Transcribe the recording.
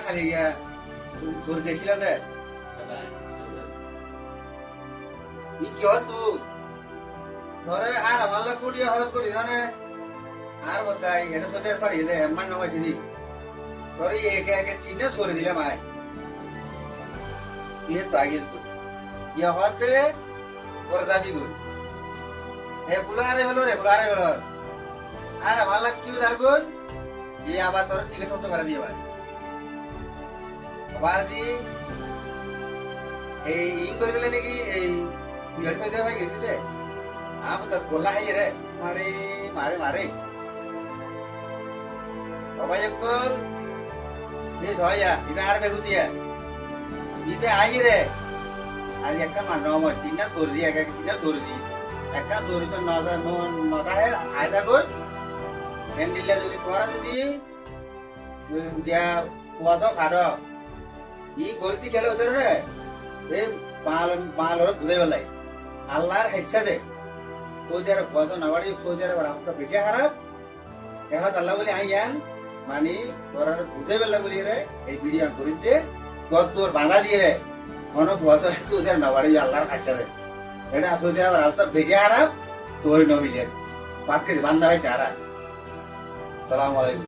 খালি সুর গেছিল দে ই কি হল তুই ধরে আর আমার লোক কুড়িয়ে হরত করি না আর বলতাই এটা তো দেড় পাড়ি দে এমন নয় চিনি ধরে একে একে চিনে সরে দিলাম আয় ইয়ে তো আগে ইয়ে হতে করে যাবি গুল রেগুলারে হলো আর আমার লোক কি দাঁড়গুল ये आवाज তোর টিকিট তো করে দিয়ে ভাই আবাদি এই ই করবে নাকি এই বিয়ার কই দে ভাই গেছিতে আপ তো কোলা হাই রে মারে মারে মারে সবাই একল নে জয়া ইবে আর বেহু দিয়া ইবে আই রে আর একটা মানো মত তিনটা সর দি একটা তিনটা সর দি একটা সর তো নটা হে আয়দা কর হ্যান্ডেলটা যদি তোরা যদি দিয়া কুয়াশা খাড় ই গরিতি খেলে ওদের রে এই পাল ধুলে বেলাই আল্লাহর হেচ্ছা দে সৌদিয়ার কুয়াশা নাবাড়ি সৌদিয়ার আমার বেটে খারাপ এখন আল্লাহ বলে আইয়ান মানে তোরা ধুতে বেলা বলি রে এই বিড়িয়া গরিতে তোর বাঁধা দিয়ে রে মনে কুয়াশা সৌদিয়ার নাবাড়ি আল্লাহর খাচ্ছা রে এটা সৌদিয়ার রাস্তা বেটে খারাপ চোর নবিলের বাক্যে বান্ধা হয় তারা সালাম আলাইকুম